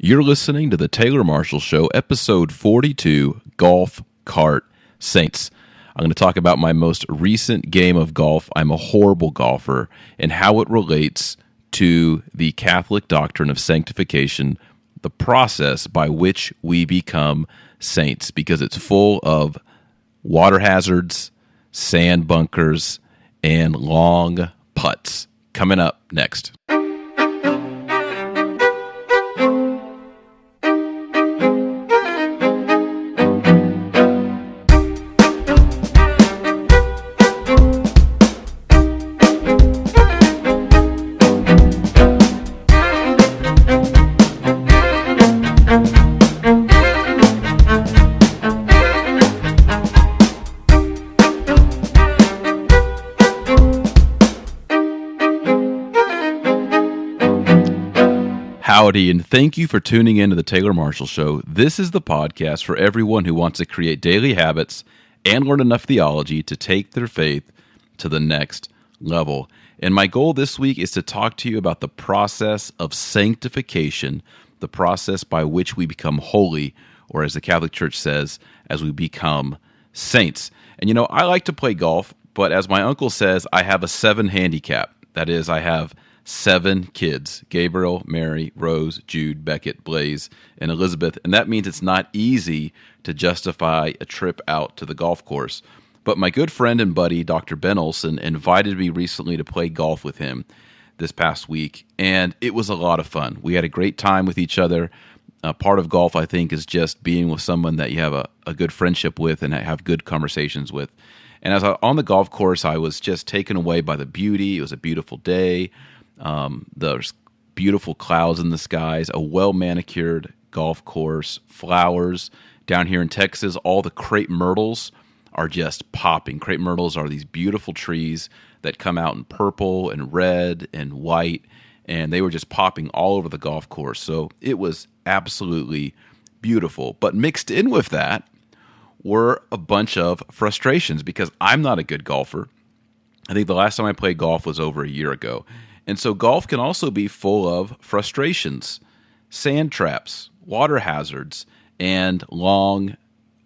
You're listening to the Taylor Marshall Show, episode 42, Golf Cart Saints. I'm going to talk about my most recent game of golf. I'm a horrible golfer, and how it relates to the Catholic doctrine of sanctification, the process by which we become saints, because it's full of water hazards, sand bunkers, and long putts. Coming up next. Howdy, and thank you for tuning in to the Taylor Marshall Show. This is the podcast for everyone who wants to create daily habits and learn enough theology to take their faith to the next level. And my goal this week is to talk to you about the process of sanctification, the process by which we become holy, or as the Catholic Church says, as we become saints. And you know, I like to play golf, but as my uncle says, I have a 7 handicap. That is, I have 7 kids: Gabriel, Mary, Rose, Jude, Beckett, Blaze, and Elizabeth. And that means it's not easy to justify a trip out to the golf course. But my good friend and buddy, Dr. Ben Olson, invited me recently to play golf with him this past week, and it was a lot of fun. We had a great time with each other. Part of golf, I think, is just being with someone that you have a good friendship with and have good conversations with. And as on the golf course, I was just taken away by the beauty. It was a beautiful day. There's beautiful clouds in the skies, a well-manicured golf course, flowers. Down here in Texas, all the crepe myrtles are just popping. Crepe myrtles are these beautiful trees that come out in purple and red and white, and they were just popping all over the golf course. So it was absolutely beautiful. But mixed in with that were a bunch of frustrations because I'm not a good golfer. I think the last time I played golf was over a year ago. And so golf can also be full of frustrations, sand traps, water hazards, and long,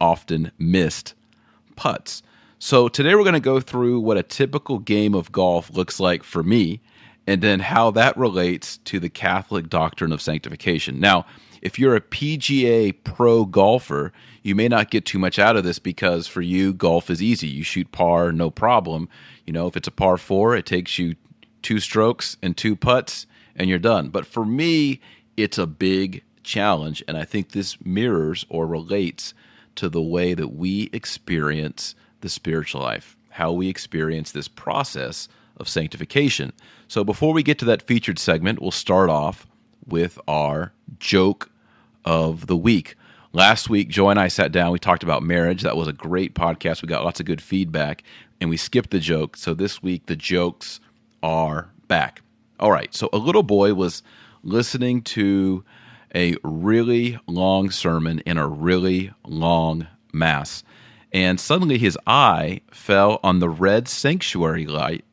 often missed putts. So today we're going to go through what a typical game of golf looks like for me, and then how that relates to the Catholic doctrine of sanctification. Now, if you're a PGA pro golfer, you may not get too much out of this because for you, golf is easy. You shoot par, no problem. You know, if it's a par 4, it takes you 2 strokes and 2 putts, and you're done. But for me, it's a big challenge, and I think this mirrors or relates to the way that we experience the spiritual life, how we experience this process of sanctification. So before we get to that featured segment, we'll start off with our joke of the week. Last week, Joy and I sat down. We talked about marriage. That was a great podcast. We got lots of good feedback, and we skipped the joke. So this week, the jokes are back. All right, so a little boy was listening to a really long sermon in a really long mass, and suddenly his eye fell on the red sanctuary light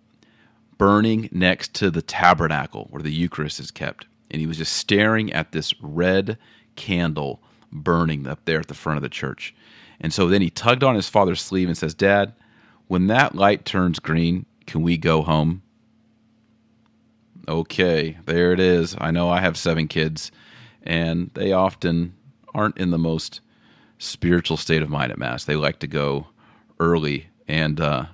burning next to the tabernacle where the Eucharist is kept, and he was just staring at this red candle burning up there at the front of the church. And so then he tugged on his father's sleeve and says, "Dad, when that light turns green, can we go home?" Okay, there it is. I know I have 7 kids, and they often aren't in the most spiritual state of mind at Mass. They like to go early and are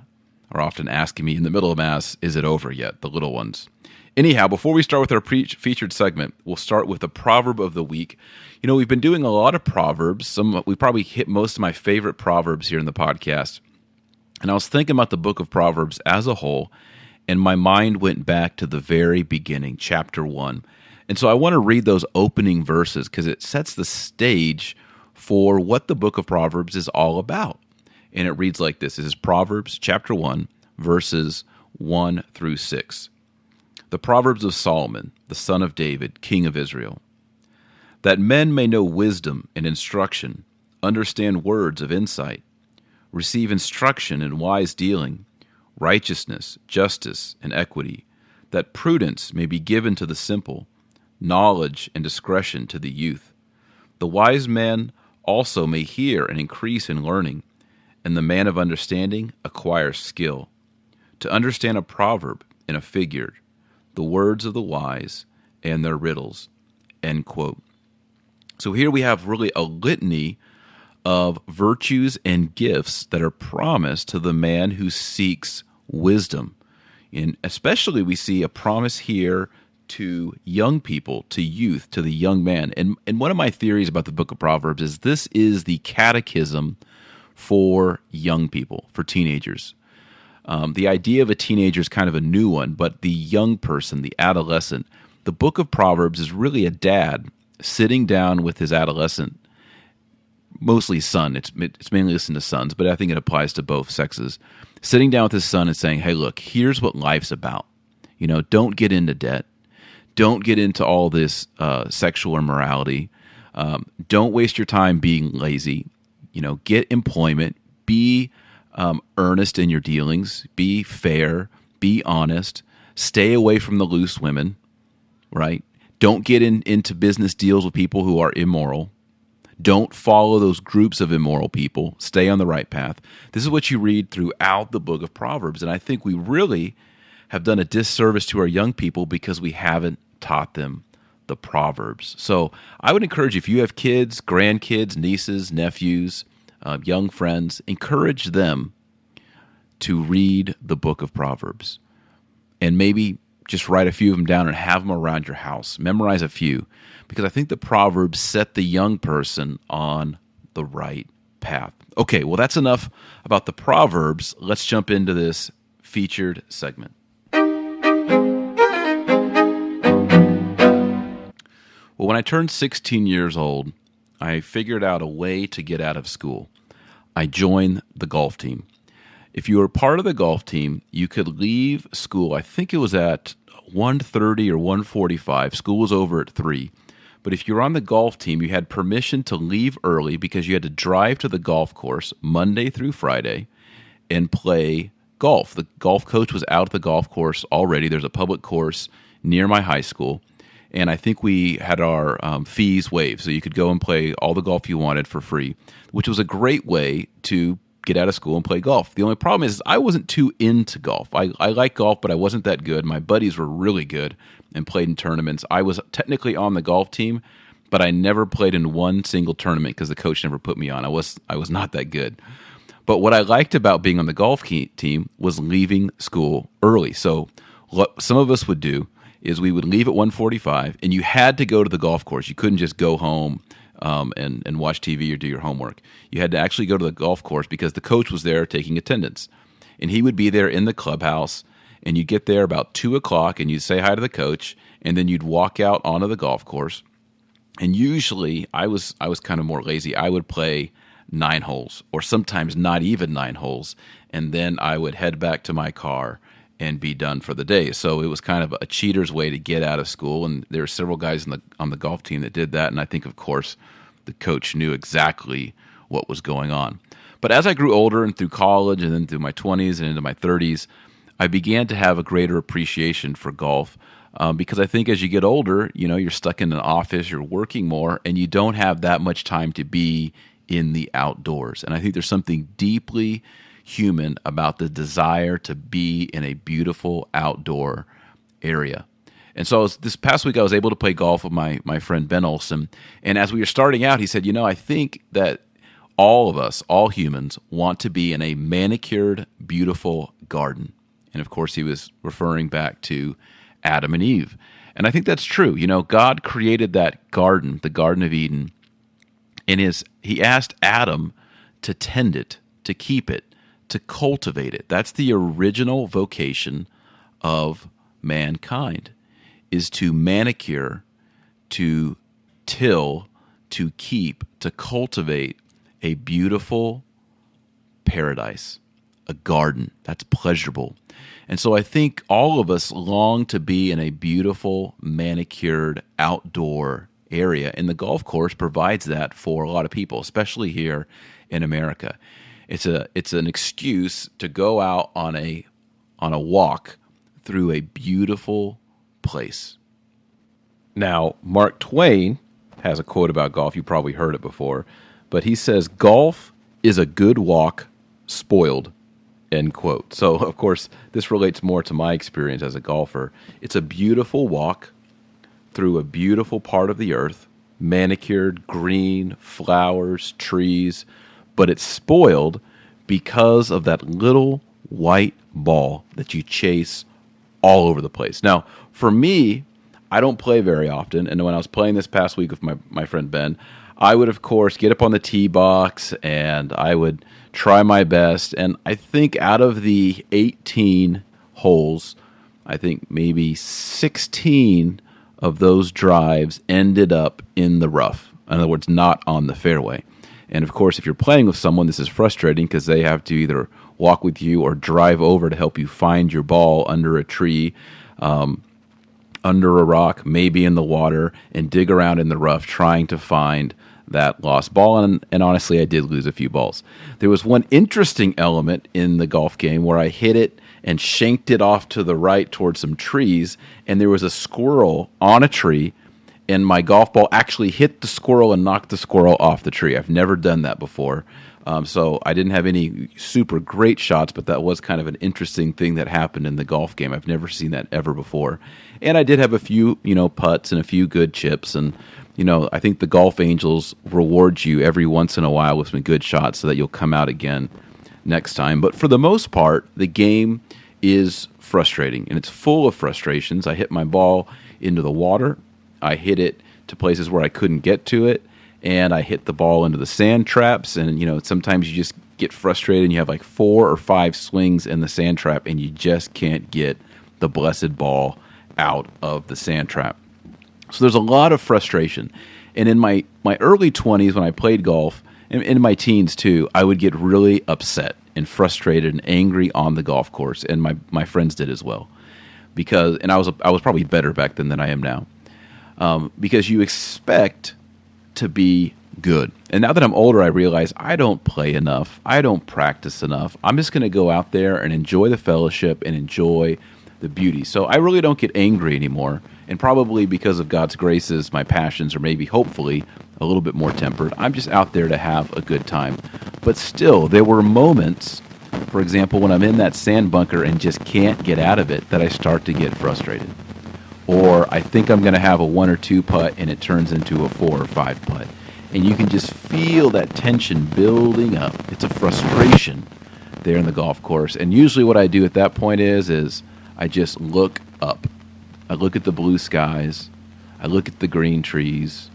often asking me in the middle of Mass, is it over yet, the little ones? Anyhow, before we start with our featured segment, we'll start with the Proverb of the Week. You know, we've been doing a lot of Proverbs. We probably hit most of my favorite Proverbs here in the podcast. And I was thinking about the book of Proverbs as a whole, and my mind went back to the very beginning, chapter 1. And so I want to read those opening verses because it sets the stage for what the book of Proverbs is all about. And it reads like this. This is Proverbs chapter 1, verses 1 through 6. The Proverbs of Solomon, the son of David, king of Israel. That men may know wisdom and instruction, understand words of insight, receive instruction in wise dealing, righteousness, justice, and equity, that prudence may be given to the simple, knowledge and discretion to the youth. The wise man also may hear and increase in learning, and the man of understanding acquires skill. To understand a proverb and a figure, the words of the wise and their riddles. End quote. So here we have really a litany of virtues and gifts that are promised to the man who seeks wisdom. And especially we see a promise here to young people, to youth, to the young man. And one of my theories about the book of Proverbs is this is the catechism for young people, for teenagers. The idea of a teenager is kind of a new one, but the young person, the adolescent, the book of Proverbs is really a dad sitting down with his adolescent, mostly son. It's mainly listened to sons, but I think it applies to both sexes. Sitting down with his son and saying, hey, look, here's what life's about. Don't get into debt. Don't get into all this sexual immorality. Don't waste your time being lazy. Get employment. Be earnest in your dealings. Be fair. Be honest. Stay away from the loose women, right? Don't get into business deals with people who are immoral. Don't follow those groups of immoral people. Stay on the right path. This is what you read throughout the book of Proverbs. And I think we really have done a disservice to our young people because we haven't taught them the Proverbs. So I would encourage you, if you have kids, grandkids, nieces, nephews, young friends, encourage them to read the book of Proverbs. And maybe just write a few of them down and have them around your house. Memorize a few, because I think the Proverbs set the young person on the right path. Okay, well, that's enough about the Proverbs. Let's jump into this featured segment. Well, when I turned 16 years old, I figured out a way to get out of school. I joined the golf team. If you were part of the golf team, you could leave school, I think it was at 1:30 or 1:45. School was over at 3. But if you were on the golf team, you had permission to leave early because you had to drive to the golf course Monday through Friday and play golf. The golf coach was out at the golf course already. There's a public course near my high school. And I think we had our fees waived, so you could go and play all the golf you wanted for free, which was a great way to get out of school and play golf. The only problem is I wasn't too into golf. I like golf, but I wasn't that good. My buddies were really good and played in tournaments. I was technically on the golf team, but I never played in one single tournament because the coach never put me on. I was not that good. But what I liked about being on the golf team was leaving school early. So what some of us would do is we would leave at 1:45, and you had to go to the golf course. You couldn't just go home and watch TV or do your homework. You had to actually go to the golf course because the coach was there taking attendance. And he would be there in the clubhouse, and you'd get there about 2 o'clock, and you'd say hi to the coach, and then you'd walk out onto the golf course. And usually, I was kind of more lazy. I would play 9 holes, or sometimes not even 9 holes, and then I would head back to my car and be done for the day. So it was kind of a cheater's way to get out of school, and there were several guys on the golf team that did that, and I think, of course, the coach knew exactly what was going on. But as I grew older and through college and then through my 20s and into my 30s, I began to have a greater appreciation for golf because I think as you get older, you're stuck in an office, you're working more, and you don't have that much time to be in the outdoors. And I think there's something deeply human about the desire to be in a beautiful outdoor area. And so this past week I was able to play golf with my friend Ben Olson. And as we were starting out, he said, I think that all of us, all humans, want to be in a manicured, beautiful garden. And of course, he was referring back to Adam and Eve. And I think that's true. God created that garden, the Garden of Eden, and he asked Adam to tend it, to keep it, to cultivate it. That's the original vocation of mankind, is to manicure, to till, to keep, to cultivate a beautiful paradise, a garden that's pleasurable. And so I think all of us long to be in a beautiful, manicured, outdoor area, and the golf course provides that for a lot of people, especially here in America. It's an excuse to go out on a walk through a beautiful place. Now, Mark Twain has a quote about golf. You probably heard it before. But he says, golf is a good walk, spoiled, end quote. So, of course, this relates more to my experience as a golfer. It's a beautiful walk through a beautiful part of the earth, manicured, green, flowers, trees, but it's spoiled because of that little white ball that you chase all over the place. Now, for me, I don't play very often, and when I was playing this past week with my friend Ben, I would, of course, get up on the tee box, and I would try my best, and I think out of the 18 holes, I think maybe 16 of those drives ended up in the rough. In other words, not on the fairway. And, of course, if you're playing with someone, this is frustrating because they have to either walk with you or drive over to help you find your ball under a tree, under a rock, maybe in the water, and dig around in the rough trying to find that lost ball. And honestly, I did lose a few balls. There was one interesting element in the golf game where I hit it and shanked it off to the right towards some trees, and there was a squirrel on a tree, and my golf ball actually hit the squirrel and knocked the squirrel off the tree. I've never done that before. So I didn't have any super great shots, but that was kind of an interesting thing that happened in the golf game. I've never seen that ever before. And I did have a few, putts and a few good chips. And, I think the golf angels reward you every once in a while with some good shots so that you'll come out again next time. But for the most part, the game is frustrating, and it's full of frustrations. I hit my ball into the water. I hit it to places where I couldn't get to it. And I hit the ball into the sand traps, and sometimes you just get frustrated and you have like 4 or 5 swings in the sand trap and you just can't get the blessed ball out of the sand trap. So there's a lot of frustration. And in my early 20s when I played golf, and in my teens too, I would get really upset and frustrated and angry on the golf course, and my friends did as well. And I was probably better back then than I am now. Because you expect to be good. And now that I'm older, I realize I don't play enough. I don't practice enough. I'm just going to go out there and enjoy the fellowship and enjoy the beauty. So I really don't get angry anymore. And probably because of God's graces, my passions are maybe, hopefully, a little bit more tempered. I'm just out there to have a good time. But still, there were moments, for example, when I'm in that sand bunker and just can't get out of it, that I start to get frustrated. Or I think I'm going to have a 1 or 2 putt and it turns into a 4 or 5 putt. And you can just feel that tension building up. It's a frustration there in the golf course. And usually what I do at that point is I just look up. I look at the blue skies. I look at the green trees,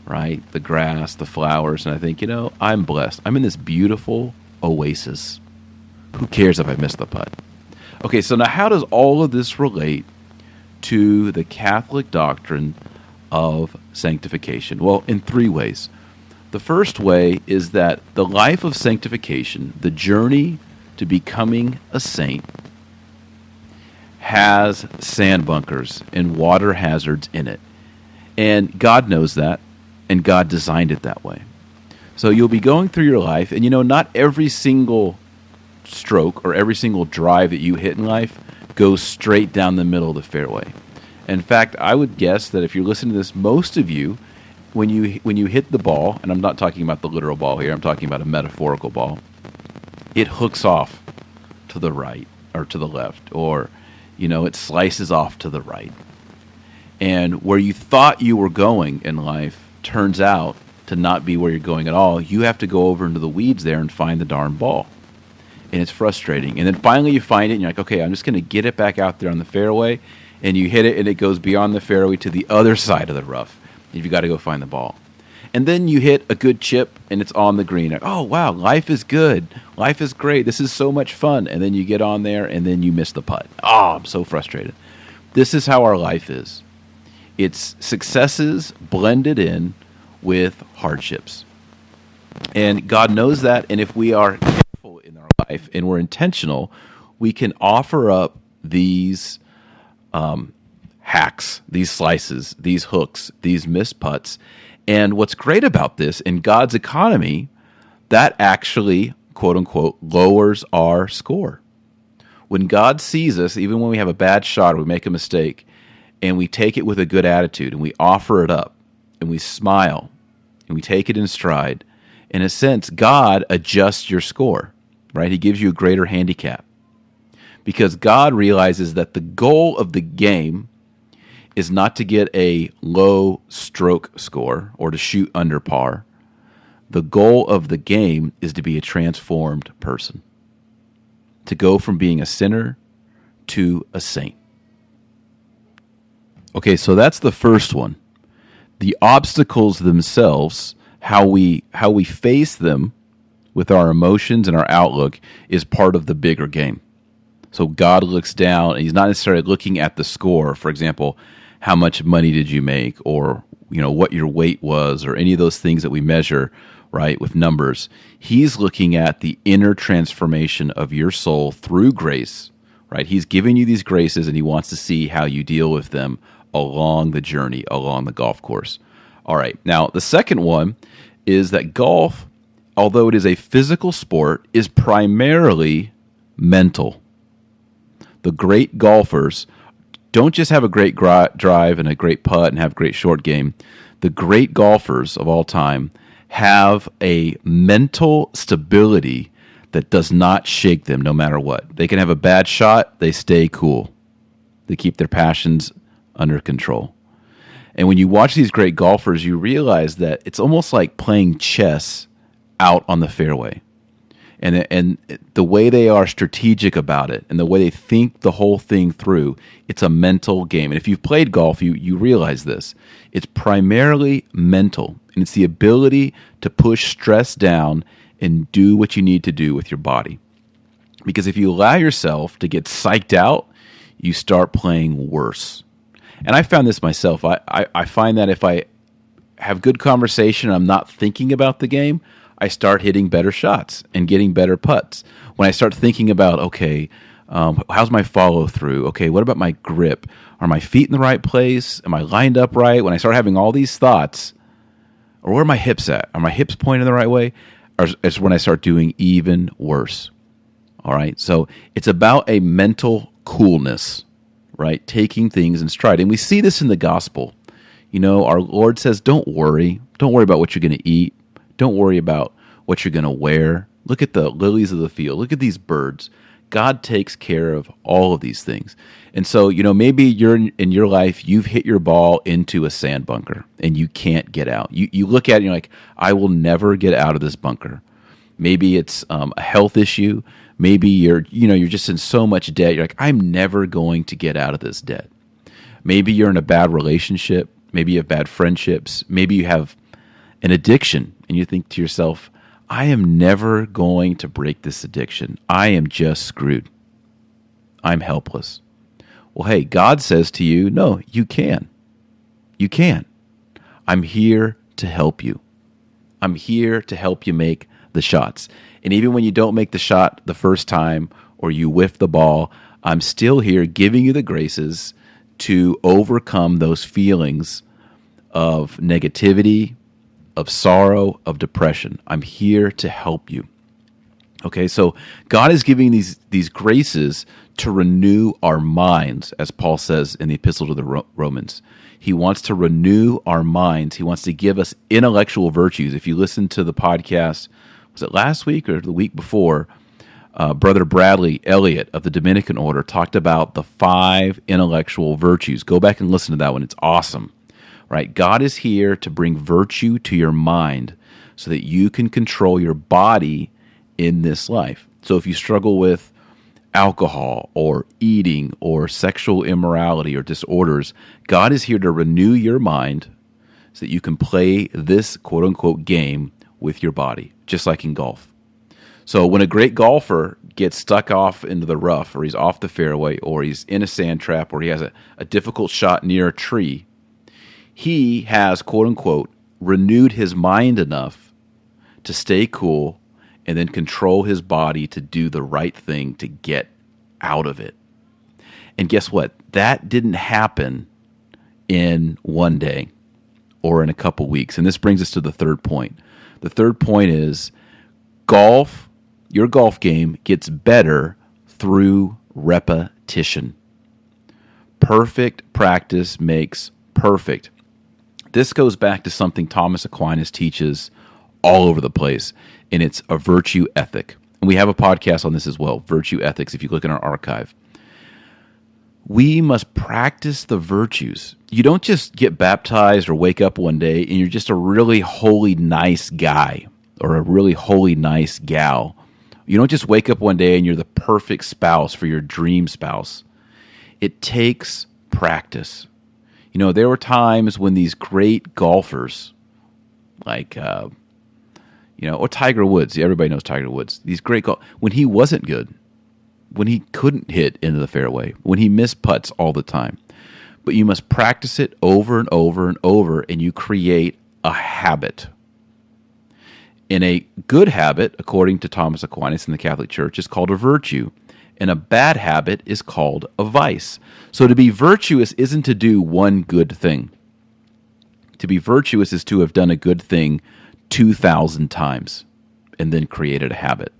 right? The grass, the flowers. And I think, I'm blessed. I'm in this beautiful oasis. Who cares if I miss the putt? Okay, so now how does all of this relate to the Catholic doctrine of sanctification? Well, in 3 ways. The first way is that the life of sanctification, the journey to becoming a saint, has sand bunkers and water hazards in it. And God knows that, and God designed it that way. So you'll be going through your life, and not every single stroke or every single drive that you hit in life goes straight down the middle of the fairway. In fact, I would guess that if you're listening to this, most of you, when you hit the ball, and I'm not talking about the literal ball here, I'm talking about a metaphorical ball, it hooks off to the right or to the left, or, it slices off to the right. And where you thought you were going in life turns out to not be where you're going at all. You have to go over into the weeds there and find the darn ball. And it's frustrating. And then finally you find it, and you're like, okay, I'm just going to get it back out there on the fairway. And you hit it, and it goes beyond the fairway to the other side of the rough. You've got to go find the ball. And then you hit a good chip, and it's on the green. Like, oh, wow, life is good. Life is great. This is so much fun. And then you get on there, and then you miss the putt. Oh, I'm so frustrated. This is how our life is. It's successes blended in with hardships. And God knows that, and if we are careful in our life and we're intentional, we can offer up these hacks, these slices, these hooks, these missed putts. And what's great about this, in God's economy, that actually, quote unquote, lowers our score. When God sees us, even when we have a bad shot or we make a mistake, and we take it with a good attitude, and we offer it up, and we smile, and we take it in stride, in a sense, God adjusts your score, right? He gives you a greater handicap. Because God realizes that the goal of the game is not to get a low stroke score or to shoot under par. The goal of the game is to be a transformed person, to go from being a sinner to a saint. Okay, so that's the first one. The obstacles themselves, how we face them with our emotions and our outlook, is part of the bigger game. So God looks down, and he's not necessarily looking at the score. For example, how much money did you make, or what your weight was, or any of those things that we measure, right, with numbers. He's looking at the inner transformation of your soul through grace, right? He's giving you these graces, and he wants to see how you deal with them along the journey, along the golf course. All right. Now, the second one is that golf, although it is a physical sport, is primarily mental. The great golfers don't just have a great drive and a great putt and have great short game. The great golfers of all time have a mental stability that does not shake them no matter what. They can have a bad shot, they stay cool. They keep their passions under control. And when you watch these great golfers, you realize that it's almost like playing chess out on the fairway. And the way they are strategic about it and the way they think the whole thing through, it's a mental game. And if you've played golf, you realize this. It's primarily mental, and it's the ability to push stress down and do what you need to do with your body. Because if you allow yourself to get psyched out, you start playing worse. And I found this myself. I find that if I have good conversation and I'm not thinking about the game, I start hitting better shots and getting better putts. When I start thinking about, okay, how's my follow through? Okay, what about my grip? Are my feet in the right place? Am I lined up right? When I start having all these thoughts, or where are my hips at? Are my hips pointing the right way? Or it's when I start doing even worse. All right, so it's about a mental coolness, right? Taking things in stride. And we see this in the gospel. Our Lord says, don't worry. Don't worry about what you're going to eat. Don't worry about what you're going to wear. Look at the lilies of the field. Look at these birds. God takes care of all of these things. And so, maybe you're in your life, you've hit your ball into a sand bunker and you can't get out. You look at it and you're like, I will never get out of this bunker. Maybe it's a health issue. Maybe you're just in so much debt. You're like, I'm never going to get out of this debt. Maybe you're in a bad relationship. Maybe you have bad friendships. Maybe you have an addiction, and you think to yourself, I am never going to break this addiction. I am just screwed. I'm helpless. Well, hey, God says to you, no, you can. You can. I'm here to help you. I'm here to help you make the shots. And even when you don't make the shot the first time or you whiff the ball, I'm still here giving you the graces to overcome those feelings of negativity, of sorrow, of depression. I'm here to help you. Okay, so God is giving these graces to renew our minds, as Paul says in the Epistle to the Romans. He wants to renew our minds. He wants to give us intellectual virtues. If you listen to the podcast, was it last week or the week before, Brother Bradley Elliott of the Dominican Order talked about the 5 intellectual virtues. Go back and listen to that one. It's awesome. Right? God is here to bring virtue to your mind so that you can control your body in this life. So if you struggle with alcohol or eating or sexual immorality or disorders, God is here to renew your mind so that you can play this quote-unquote game with your body, just like in golf. So when a great golfer gets stuck off into the rough, or he's off the fairway, or he's in a sand trap, or he has a difficult shot near a tree, he has, quote-unquote, renewed his mind enough to stay cool and then control his body to do the right thing to get out of it. And guess what? That didn't happen in one day or in a couple weeks. And this brings us to the third point. The third point is golf, your golf game gets better through repetition. Perfect practice makes perfect. This goes back to something Thomas Aquinas teaches all over the place, and it's a virtue ethic. And we have a podcast on this as well, Virtue Ethics, if you look in our archive. We must practice the virtues. You don't just get baptized or wake up one day and you're just a really holy, nice guy or a really holy, nice gal. You don't just wake up one day and you're the perfect spouse for your dream spouse. It takes practice. You know, there were times when these great golfers, like, or Tiger Woods, everybody knows Tiger Woods, these great when he wasn't good, when he couldn't hit into the fairway, when he missed putts all the time. But you must practice it over and over and over, and you create a habit. And a good habit, according to Thomas Aquinas in the Catholic Church, is called a virtue. And a bad habit is called a vice. So to be virtuous isn't to do one good thing. To be virtuous is to have done a good thing 2,000 times and then created a habit.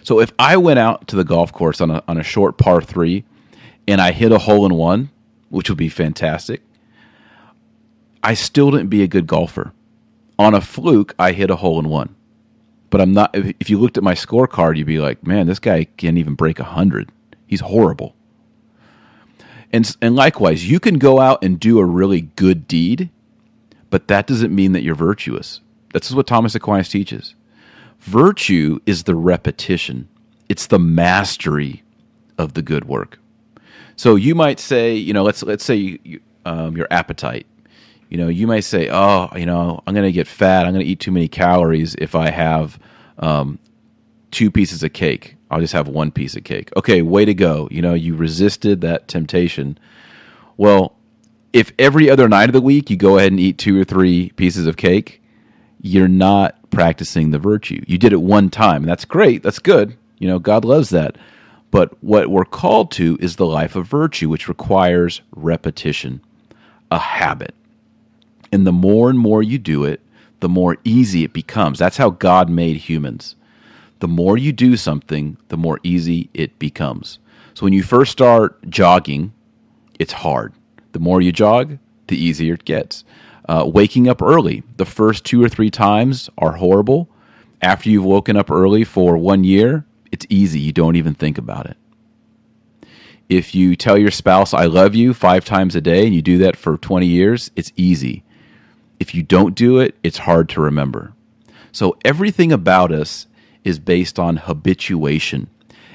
So if I went out to the golf course on a short par 3 and I hit a hole-in-one, which would be fantastic, I still didn't be a good golfer. On a fluke, I hit a hole-in-one. But I'm not. If you looked at my scorecard, you'd be like, man, this guy can't even break 100. He's horrible. And likewise, you can go out and do a really good deed, but that doesn't mean that you're virtuous. This is what Thomas Aquinas teaches. Virtue is the repetition. It's the mastery of the good work. So you might say, let's say your appetite. You might say, I'm going to get fat. I'm going to eat too many calories if I have 2 pieces of cake. I'll just have 1 piece of cake. Okay, way to go. You resisted that temptation. Well, if every other night of the week you go ahead and eat 2 or 3 pieces of cake, you're not practicing the virtue. You did it one time, and that's great. That's good. God loves that. But what we're called to is the life of virtue, which requires repetition, a habit. And the more and more you do it, the more easy it becomes. That's how God made humans. The more you do something, the more easy it becomes. So when you first start jogging, it's hard. The more you jog, the easier it gets. Waking up early, the first 2 or 3 times are horrible. After you've woken up early for 1 year, it's easy. You don't even think about it. If you tell your spouse, I love you 5 times a day, and you do that for 20 years, it's easy. If you don't do it, it's hard to remember. So everything about us is based on habituation.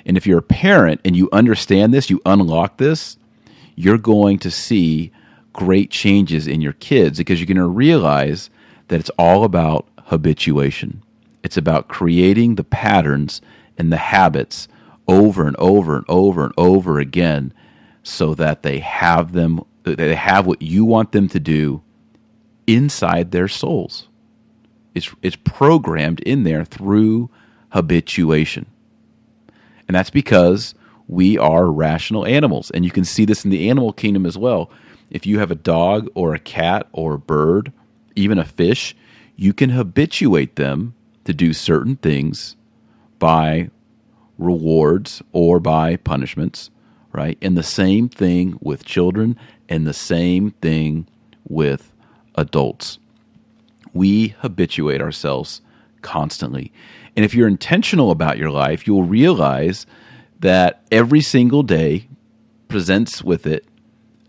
And if you're a parent and you understand this, you unlock this, you're going to see great changes in your kids because you're going to realize that it's all about habituation. It's about creating the patterns and the habits over and over and over and over again so that they have what you want them to do inside their souls. It's programmed in there through habituation. And that's because we are rational animals. And you can see this in the animal kingdom as well. If you have a dog or a cat or a bird, even a fish, you can habituate them to do certain things by rewards or by punishments, right? And the same thing with children and the same thing with adults. We habituate ourselves constantly. And if you're intentional about your life, you'll realize that every single day presents with it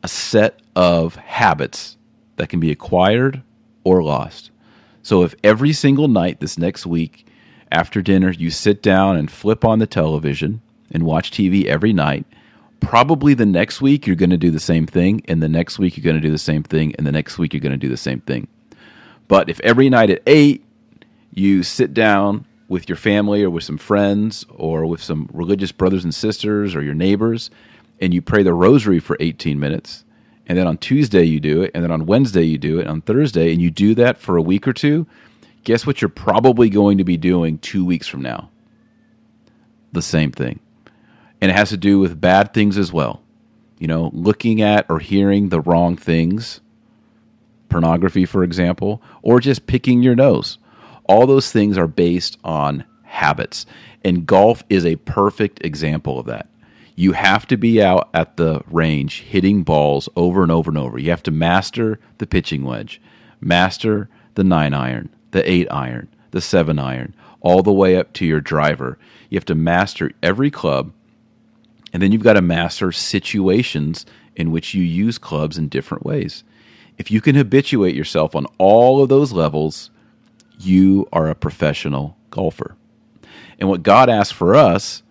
a set of habits that can be acquired or lost. So if every single night this next week after dinner you sit down and flip on the television and watch TV every night, probably the next week you're going to do the same thing, and the next week you're going to do the same thing, and the next week you're going to do the same thing. But if every night at 8 you sit down with your family or with some friends or with some religious brothers and sisters or your neighbors and you pray the rosary for 18 minutes, and then on Tuesday you do it, and then on Wednesday you do it, on Thursday, and you do that for a week or two, guess what you're probably going to be doing 2 weeks from now? The same thing. And it has to do with bad things as well. Looking at or hearing the wrong things, pornography, for example, or just picking your nose. All those things are based on habits. And golf is a perfect example of that. You have to be out at the range hitting balls over and over and over. You have to master the pitching wedge, master the 9-iron, the 8-iron, the 7-iron, all the way up to your driver. You have to master every club, and then you've got to master situations in which you use clubs in different ways. If you can habituate yourself on all of those levels, you are a professional golfer. And what God asks for us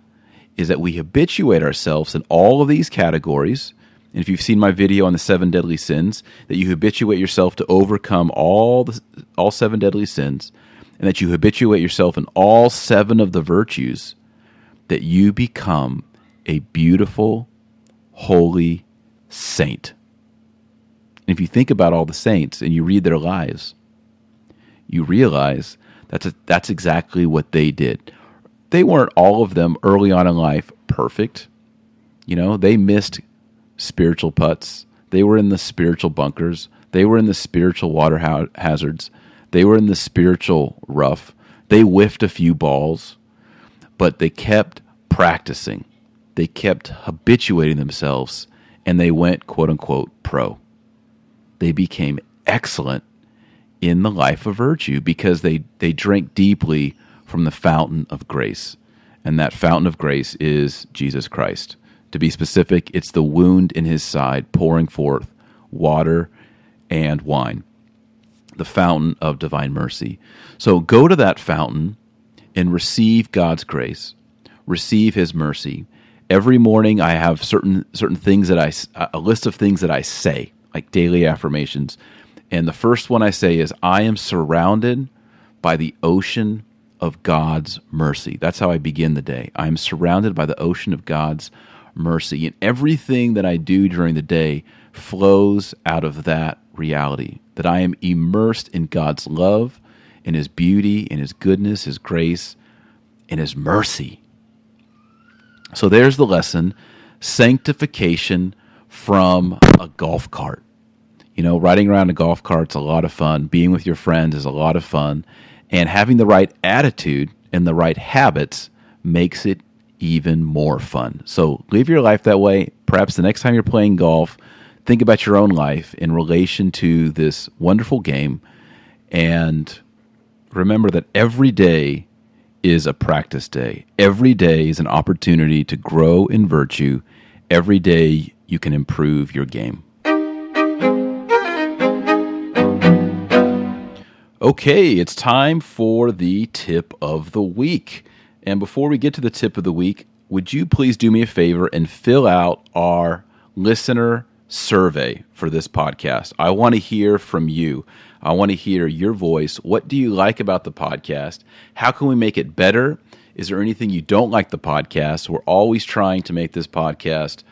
is that we habituate ourselves in all of these categories. And if you've seen my video on the 7 deadly sins, that you habituate yourself to overcome all 7 deadly sins, and that you habituate yourself in all 7 of the virtues, that you become a beautiful, holy saint. And if you think about all the saints and you read their lives, you realize that's exactly what they did. They weren't, all of them early on in life, perfect. They missed spiritual putts. They were in the spiritual bunkers. They were in the spiritual water hazards. They were in the spiritual rough. They whiffed a few balls, but they kept practicing. They kept habituating themselves, and they went, quote unquote, pro. They became excellent in the life of virtue because they drank deeply from the fountain of grace. And that fountain of grace is Jesus Christ. To be specific, it's the wound in his side pouring forth water and wine. The fountain of divine mercy. So go to that fountain and receive God's grace. Receive his mercy. Every morning I have certain things that a list of things that I say, like daily affirmations. And the first one I say is, I am surrounded by the ocean of God's mercy. That's how I begin the day. I am surrounded by the ocean of God's mercy. And everything that I do during the day flows out of that reality, that I am immersed in God's love, in his beauty, in his goodness, his grace, in his mercy. So there's the lesson, sanctification from a golf cart. Riding around a golf cart's a lot of fun. Being with your friends is a lot of fun. And having the right attitude and the right habits makes it even more fun. So live your life that way. Perhaps the next time you're playing golf, think about your own life in relation to this wonderful game. And remember that every day is a practice day. Every day is an opportunity to grow in virtue. Every day you can improve your game. Okay, it's time for the tip of the week. And before we get to the tip of the week, would you please do me a favor and fill out our listener survey for this podcast? I want to hear from you. I want to hear your voice. What do you like about the podcast? How can we make it better? Is there anything you don't like the podcast? We're always trying to make this podcast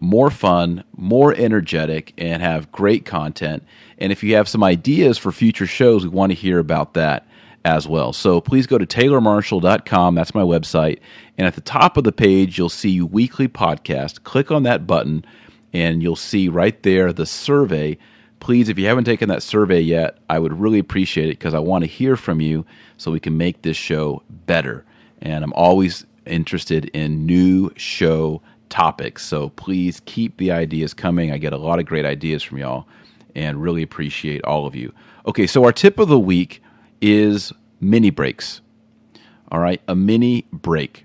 more fun, more energetic, and have great content. And if you have some ideas for future shows, we want to hear about that as well. So please go to taylormarshall.com. That's my website. And at the top of the page, you'll see weekly podcast. Click on that button, and you'll see right there the survey. Please, if you haven't taken that survey yet, I would really appreciate it because I want to hear from you so we can make this show better. And I'm always interested in new show topics. So please keep the ideas coming. I get a lot of great ideas from y'all and really appreciate all of you. Okay, so our tip of the week is mini breaks. All right, a mini break.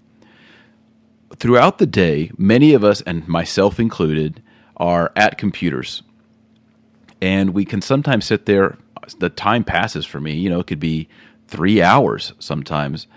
Throughout the day, many of us, and myself included, are at computers. And we can sometimes sit there, the time passes for me, it could be 3 hours sometimes.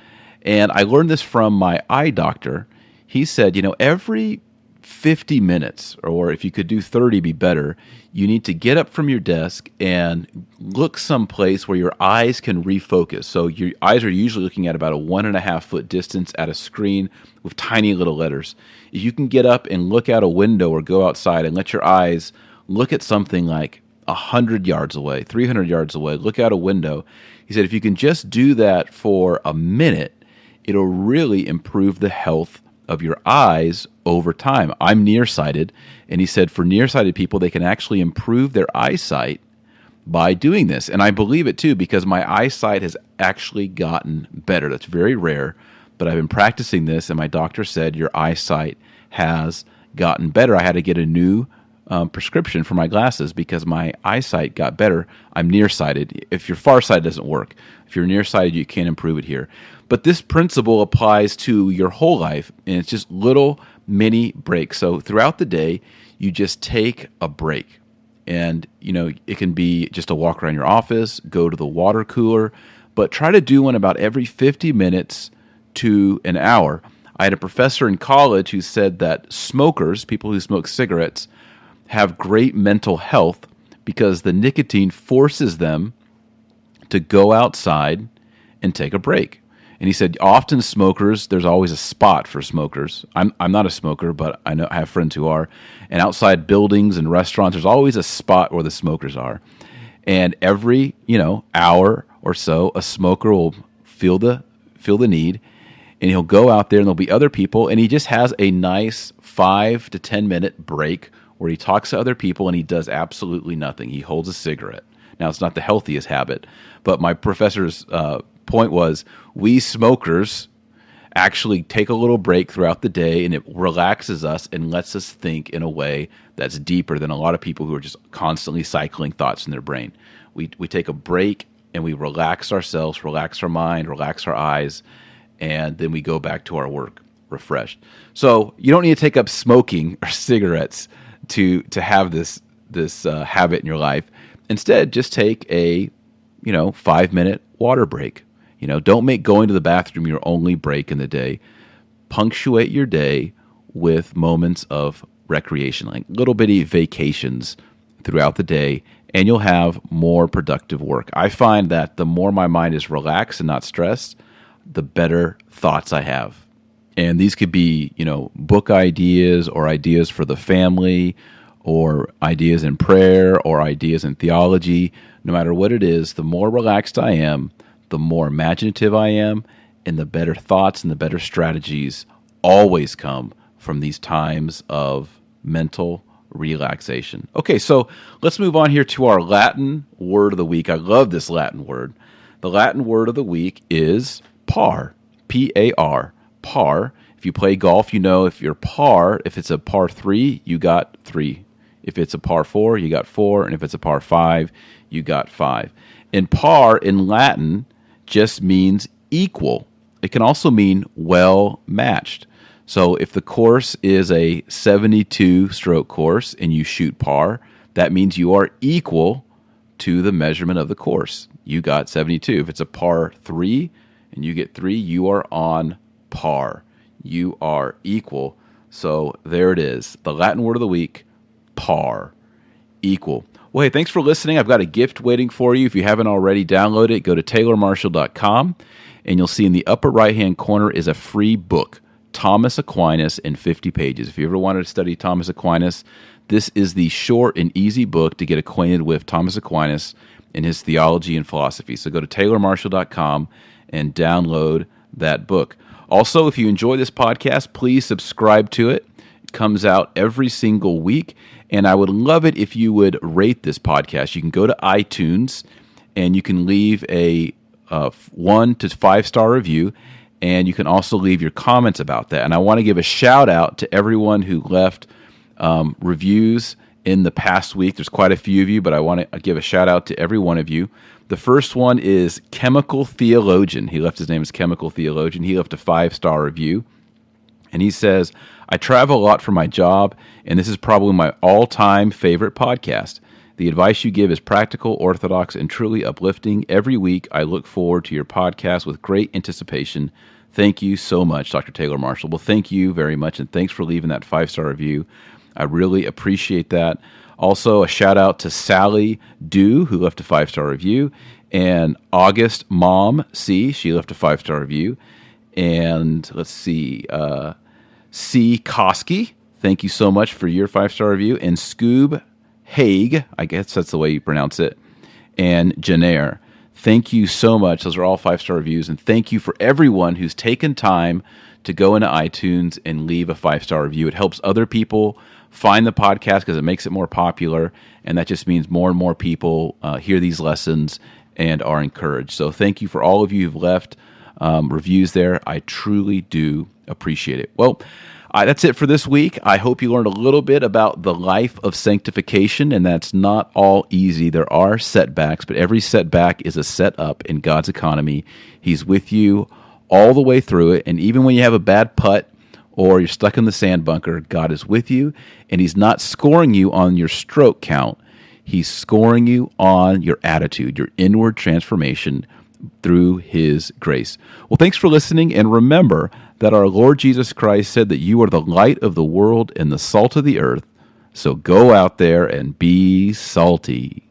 And I learned this from my eye doctor. He said, every 50 minutes, or if you could do 30, be better, you need to get up from your desk and look someplace where your eyes can refocus. So your eyes are usually looking at about a 1.5 foot distance at a screen with tiny little letters. If you can get up and look out a window or go outside and let your eyes look at something like 100 yards away, 300 yards away, look out a window. He said, if you can just do that for a minute, it'll really improve the health of your eyes over time. I'm nearsighted, and he said for nearsighted people, they can actually improve their eyesight by doing this. And I believe it too, because my eyesight has actually gotten better. That's very rare, but I've been practicing this, and my doctor said your eyesight has gotten better. I had to get a new prescription for my glasses because my eyesight got better. I'm nearsighted. If you're farsighted, it doesn't work. If you're nearsighted, you can't improve it here. But this principle applies to your whole life, and it's just little mini breaks. So throughout the day, you just take a break. And, it can be just a walk around your office, go to the water cooler, but try to do one about every 50 minutes to an hour. I had a professor in college who said that smokers, people who smoke cigarettes, have great mental health because the nicotine forces them to go outside and take a break. And he said, often smokers, there's always a spot for smokers. I'm not a smoker, but I have friends who are. And outside buildings and restaurants, there's always a spot where the smokers are. And every, hour or so, a smoker will feel the need, and he'll go out there, and there'll be other people, and he just has a nice 5 to 10 minute break where he talks to other people and he does absolutely nothing. He holds a cigarette. Now, it's not the healthiest habit, but my professor's point was we smokers actually take a little break throughout the day, and it relaxes us and lets us think in a way that's deeper than a lot of people who are just constantly cycling thoughts in their brain. We take a break and we relax ourselves, relax our mind, relax our eyes, and then we go back to our work refreshed. So you don't need to take up smoking or cigarettes to have this habit in your life. Instead, just take a 5-minute water break. Don't make going to the bathroom your only break in the day. Punctuate your day with moments of recreation, like little bitty vacations throughout the day, and you'll have more productive work. I find that the more my mind is relaxed and not stressed, the better thoughts I have. And these could be, book ideas or ideas for the family or ideas in prayer or ideas in theology. No matter what it is, the more relaxed I am, the more imaginative I am, and the better thoughts and the better strategies always come from these times of mental relaxation. Okay, so let's move on here to our Latin word of the week. I love this Latin word. The Latin word of the week is par, P-A-R, par. If you play golf, if you're par, if it's a par 3, you got 3. If it's a par 4, you got 4. And if it's a par 5, you got 5. And par in Latin just means equal. It can also mean well matched. So if the course is a 72-stroke course and you shoot par, that means you are equal to the measurement of the course. You got 72. If it's a par 3 and you get 3, you are on par. You are equal. So there it is. The Latin word of the week, par, equal. Well, hey, thanks for listening. I've got a gift waiting for you. If you haven't already, download it. Go to taylormarshall.com, and you'll see in the upper right-hand corner is a free book, Thomas Aquinas in 50 pages. If you ever wanted to study Thomas Aquinas, this is the short and easy book to get acquainted with Thomas Aquinas and his theology and philosophy. So go to taylormarshall.com and download that book. Also, if you enjoy this podcast, please subscribe to it. It comes out every single week, and I would love it if you would rate this podcast. You can go to iTunes, and you can leave a 1 to 5 star review, and you can also leave your comments about that. And I want to give a shout out to everyone who left reviews in the past week. There's quite a few of you, but I want to give a shout out to every one of you. The first one is Chemical Theologian. He left his name as Chemical Theologian. He left a 5-star review. And he says, I travel a lot for my job, and this is probably my all-time favorite podcast. The advice you give is practical, orthodox, and truly uplifting. Every week, I look forward to your podcast with great anticipation. Thank you so much, Dr. Taylor Marshall. Well, thank you very much, and thanks for leaving that 5-star review. I really appreciate that. Also, a shout-out to Sally Dew, who left a 5-star review, and August Mom C. She left a 5-star review. And let's see, C. Koski, thank you so much for your 5-star review. And Scoob Haig, I guess that's the way you pronounce it, and Janair, thank you so much. Those are all 5-star reviews. And thank you for everyone who's taken time to go into iTunes and leave a 5-star review. It helps other people find the podcast because it makes it more popular, and that just means more and more people hear these lessons and are encouraged. So thank you for all of you who've left reviews there. I truly do appreciate it. Well, That's it for this week. I hope you learned a little bit about the life of sanctification, and that's not all easy. There are setbacks, but every setback is a setup in God's economy. He's with you all the way through it, and even when you have a bad putt or you're stuck in the sand bunker, God is with you, and He's not scoring you on your stroke count. He's scoring you on your attitude, your inward transformation through His grace. Well, thanks for listening, and remember that our Lord Jesus Christ said that you are the light of the world and the salt of the earth. So go out there and be salty.